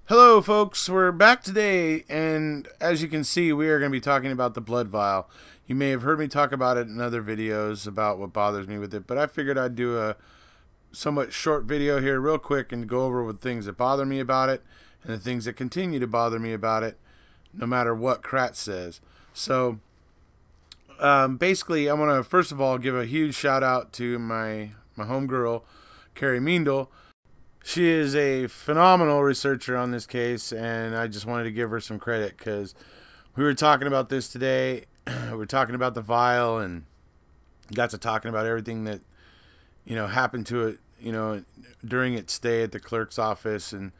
Hello folks, we're back today, and as you can see, we are going to be talking about the blood vial. You may have heard me talk about it in other videos about what bothers me with it, but I figured I'd do a somewhat short video here real quick and go over with things that bother me about it and the things that continue to bother me about it, no matter what Kratz says. So basically, I want to first of all give a huge shout out to my homegirl, Carrie Meindl. She is a phenomenal researcher on this case, and I just wanted to give her some credit because we were talking about this today. We were talking about the vial and got to talking about everything that, happened to it, during its stay at the clerk's office, and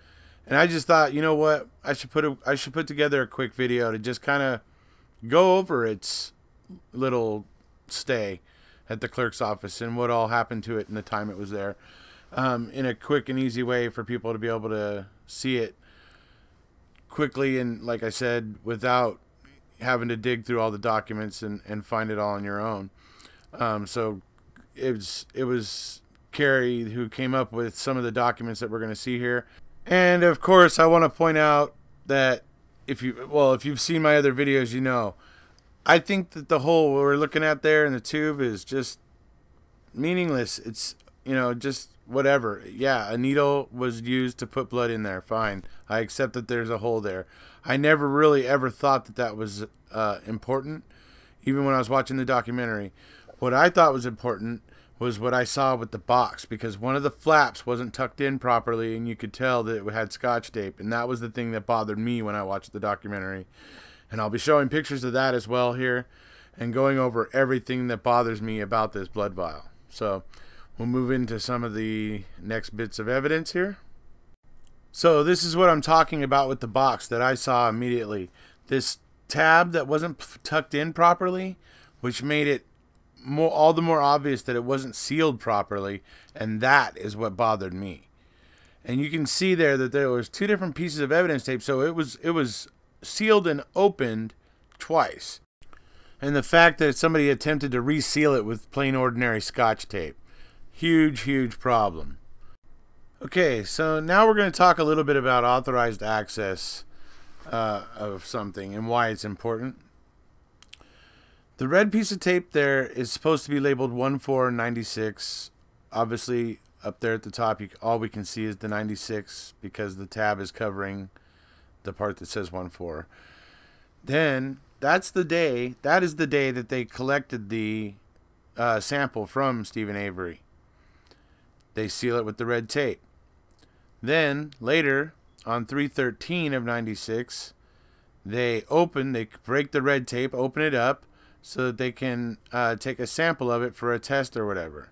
I just thought, you know what, I should put together a quick video to just kind of go over its little stay at the clerk's office and what all happened to it in the time it was there. In a quick and easy way for people to be able to see it quickly and, like I said, without having to dig through all the documents and find it all on your own. So it was Carrie who came up with some of the documents that we're going to see here. And of course, I want to point out that if you've seen my other videos, I think that the hole we're looking at there in the tube is just meaningless. It's, just whatever. Yeah, a needle was used to put blood in there. Fine. I accept that there's a hole there. I never really ever thought that that was important, even when I was watching the documentary. What I thought was important was what I saw with the box, because one of the flaps wasn't tucked in properly, and you could tell that it had Scotch tape, and that was the thing that bothered me when I watched the documentary. And I'll be showing pictures of that as well here, and going over everything that bothers me about this blood vial. So we'll move into some of the next bits of evidence here. So this is what I'm talking about with the box that I saw immediately. This tab that wasn't tucked in properly, which made it all the more obvious that it wasn't sealed properly, and that is what bothered me. And you can see there that there was two different pieces of evidence tape, so it was sealed and opened twice. And the fact that somebody attempted to reseal it with plain ordinary Scotch tape. Huge problem. Okay, so now we're going to talk a little bit about authorized access of something and why it's important. The red piece of tape there is supposed to be labeled 1496. Obviously, up there at the top, all we can see is the 96 because the tab is covering the part that says 14. Then that is the day that they collected the sample from Stephen Avery. They seal it with the red tape. Then later on 3/13 of 96, they break the red tape, open it up so that they can take a sample of it for a test or whatever.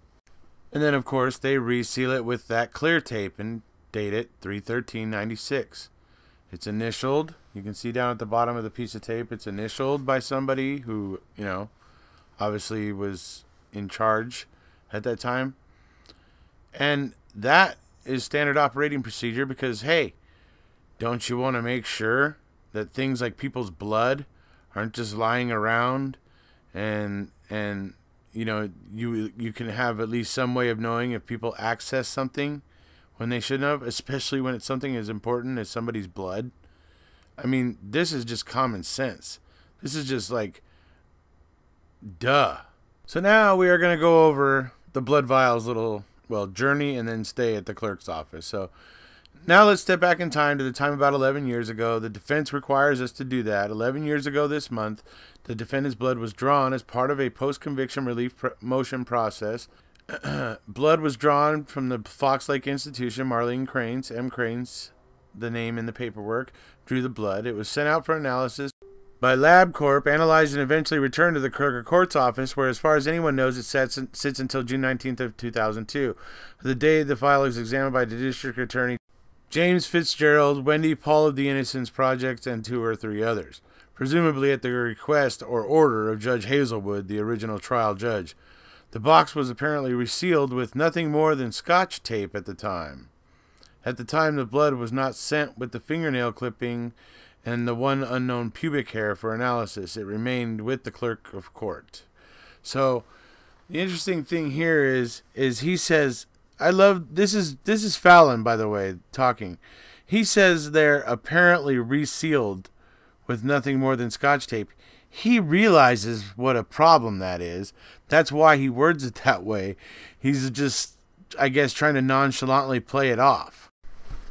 And then of course they reseal it with that clear tape and date it 3/13/96. It's initialed. You can see down at the bottom of the piece of tape, it's initialed by somebody who, obviously was in charge at that time. And that is standard operating procedure because, hey, don't you want to make sure that things like people's blood aren't just lying around and you can have at least some way of knowing if people access something when they shouldn't have, especially when it's something as important as somebody's blood. I mean, this is just common sense. This is just like, duh. So now we are going to go over the blood vial's little, journey and then stay at the clerk's office. So now let's step back in time to the time about 11 years ago. The defense requires us to do that. 11 years ago this month, the defendant's blood was drawn as part of a post-conviction relief motion process. Blood was drawn from the Fox Lake Institution. Marlene Cranes, M. Cranes, the name in the paperwork, drew the blood. It was sent out for analysis by LabCorp, analyzed and eventually returned to the clerk of court's office, where, as far as anyone knows, it sits until June 19th of 2002. The day the file is examined by the district attorney James Fitzgerald, Wendy Paul of the Innocence Project, and 2 or 3 others, presumably at the request or order of Judge Hazelwood, the original trial judge. The box was apparently resealed with nothing more than Scotch tape at the time. At the time, the blood was not sent with the fingernail clipping and the one unknown pubic hair for analysis. It remained with the clerk of court. So the interesting thing here is he says, I love, this is Fallon, by the way, talking. He says they're apparently resealed with nothing more than Scotch tape. He realizes what a problem that is. That's why he words it that way. He's just, I guess, trying to nonchalantly play it off.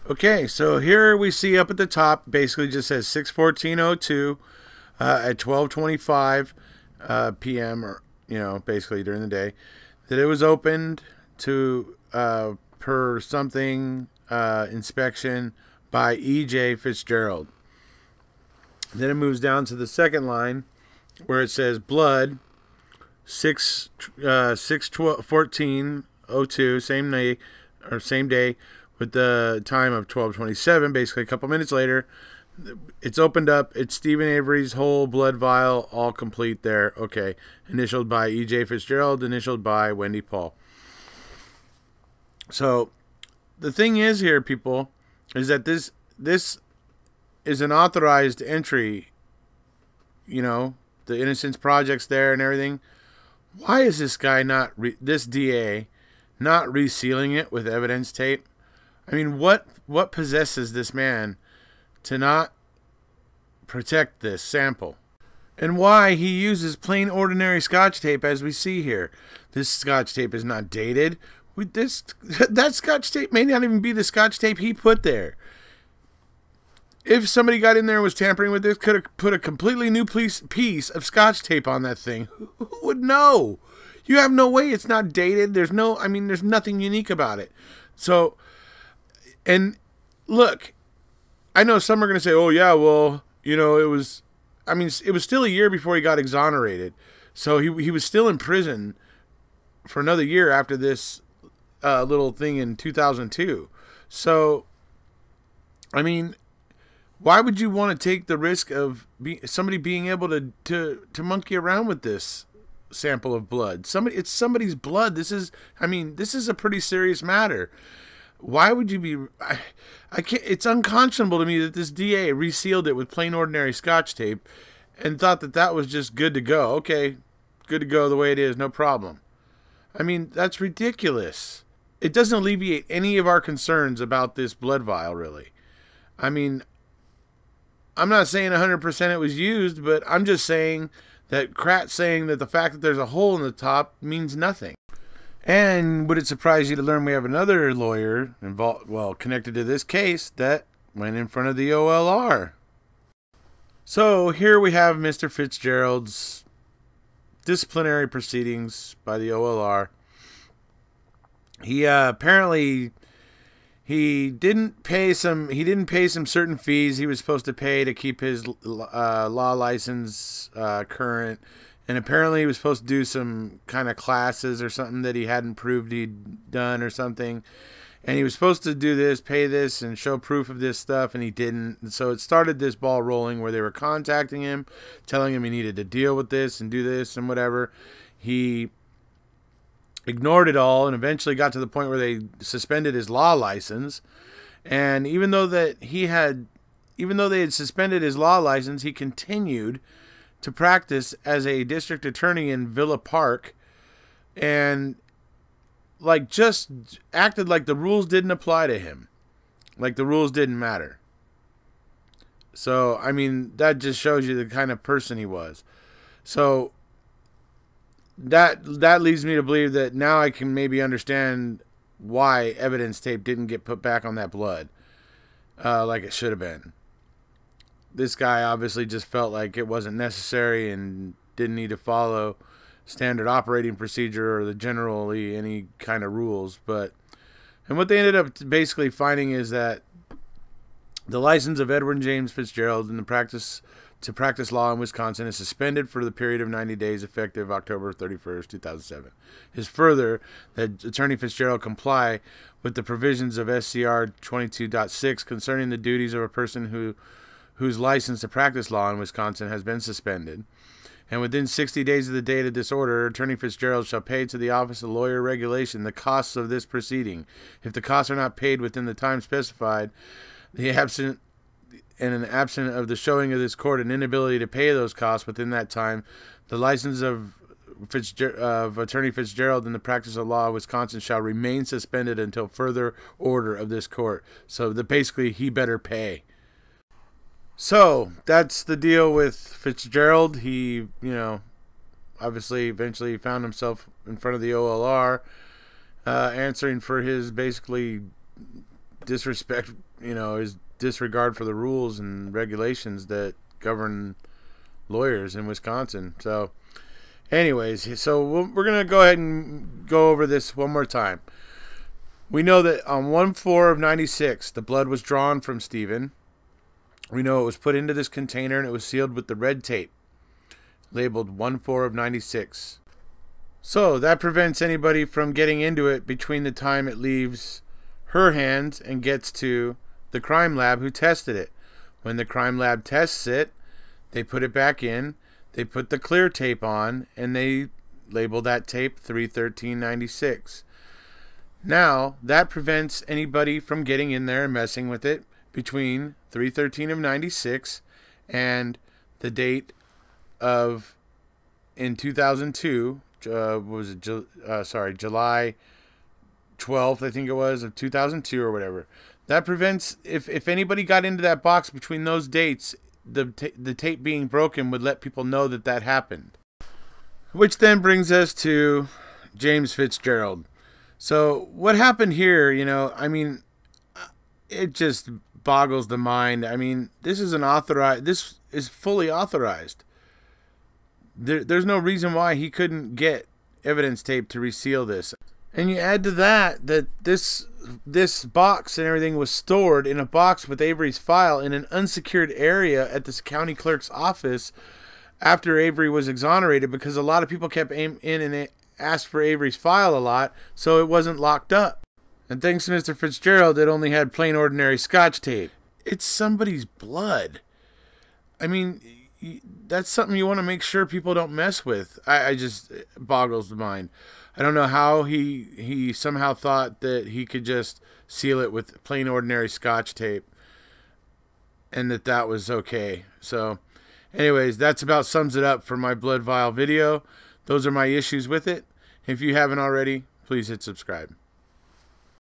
Okay, so here we see up at the top, basically just says 6/14/02 at 12:25 p.m. or, basically during the day, that it was opened to per something inspection by E.J. Fitzgerald. Then it moves down to the second line where it says blood 6/14/02, same day with the time of 12:27, basically a couple minutes later. It's opened up. It's Stephen Avery's whole blood vial, all complete there. Okay. Initialed by E.J. Fitzgerald, initialed by Wendy Paul. So the thing is here, people, is that this is an authorized entry. The Innocence Project's there and everything. Why is this guy this DA not resealing it with evidence tape? I mean, what possesses this man to not protect this sample? And why he uses plain ordinary Scotch tape as we see here. This Scotch tape is not dated. That Scotch tape may not even be the Scotch tape he put there. If somebody got in there and was tampering with this, could have put a completely new piece of Scotch tape on that thing. Who would know? You have no way. It's not dated. There's nothing unique about it. So, and look, I know some are going to say, oh yeah, well, it was still a year before he got exonerated. So he was still in prison for another year after this little thing in 2002. So, why would you want to take the risk of somebody being able to monkey around with this sample of blood? It's somebody's blood. This is a pretty serious matter. Why would you be? I can't. It's unconscionable to me that this DA resealed it with plain ordinary Scotch tape and thought that was just good to go. Okay, good to go the way it is, no problem. That's ridiculous. It doesn't alleviate any of our concerns about this blood vial, really. I'm not saying 100% it was used, but I'm just saying that Kratz saying that the fact that there's a hole in the top means nothing. And would it surprise you to learn we have another lawyer connected to this case that went in front of the OLR? So here we have Mr. Fitzgerald's disciplinary proceedings by the OLR. He apparently he didn't pay some certain fees he was supposed to pay to keep his law license current. And apparently he was supposed to do some kind of classes or something that he hadn't proved he'd done or something. And he was supposed to do this, pay this, and show proof of this stuff, and he didn't. And so it started this ball rolling where they were contacting him, telling him he needed to deal with this and do this and whatever. He ignored it all and eventually got to the point where they suspended his law license. And even though they had suspended his law license, he continued to practice as a district attorney in Villa Park, and just acted like the rules didn't apply to him, like the rules didn't matter. So that just shows you the kind of person he was. So that leads me to believe that now I can maybe understand why evidence tape didn't get put back on that blood like it should have been. This guy obviously just felt like it wasn't necessary and didn't need to follow standard operating procedure or generally any kind of rules. And what they ended up basically finding is that the license of Edward James Fitzgerald to practice law in Wisconsin is suspended for the period of 90 days effective October 31st, 2007. Is further that Attorney Fitzgerald comply with the provisions of SCR 22.6 concerning the duties of a person whose license to practice law in Wisconsin has been suspended. And within 60 days of the date of this order, Attorney Fitzgerald shall pay to the Office of Lawyer Regulation the costs of this proceeding. If the costs are not paid within the time specified, absent of the showing of this court an inability to pay those costs within that time, the license of Attorney Fitzgerald in the practice of law of Wisconsin shall remain suspended until further order of this court. So basically he better pay. So that's the deal with Fitzgerald. He, obviously eventually found himself in front of the OLR, answering for his basically disrespect, his disregard for the rules and regulations that govern lawyers in Wisconsin. So anyways, so we're going to go ahead and go over this one more time. We know that on 1/4/96, the blood was drawn from Stephen. We know it was put into this container and it was sealed with the red tape, labeled 1/4/96. So that prevents anybody from getting into it between the time it leaves her hands and gets to the crime lab who tested it. When the crime lab tests it, they put it back in, they put the clear tape on, and they label that tape 3/13/96. Now, that prevents anybody from getting in there and messing with it between 3/13/96 and the date of, in 2002, July 12th, I think it was, of 2002 or whatever. That prevents, if anybody got into that box between those dates, the tape being broken would let people know that happened. Which then brings us to James Fitzgerald. So what happened here, it just boggles the mind. This is fully authorized. There's no reason why he couldn't get evidence tape to reseal this. And you add to that this box and everything was stored in a box with Avery's file in an unsecured area at this county clerk's office after Avery was exonerated, because a lot of people kept in and asked for Avery's file a lot, so it wasn't locked up. And thanks to Mr. Fitzgerald, it only had plain ordinary Scotch tape. It's somebody's blood. That's something you want to make sure people don't mess with. It boggles the mind. I don't know how he somehow thought that he could just seal it with plain ordinary Scotch tape and that was okay. So anyways, that's about sums it up for my blood vial video. Those are my issues with it. If you haven't already, please hit subscribe.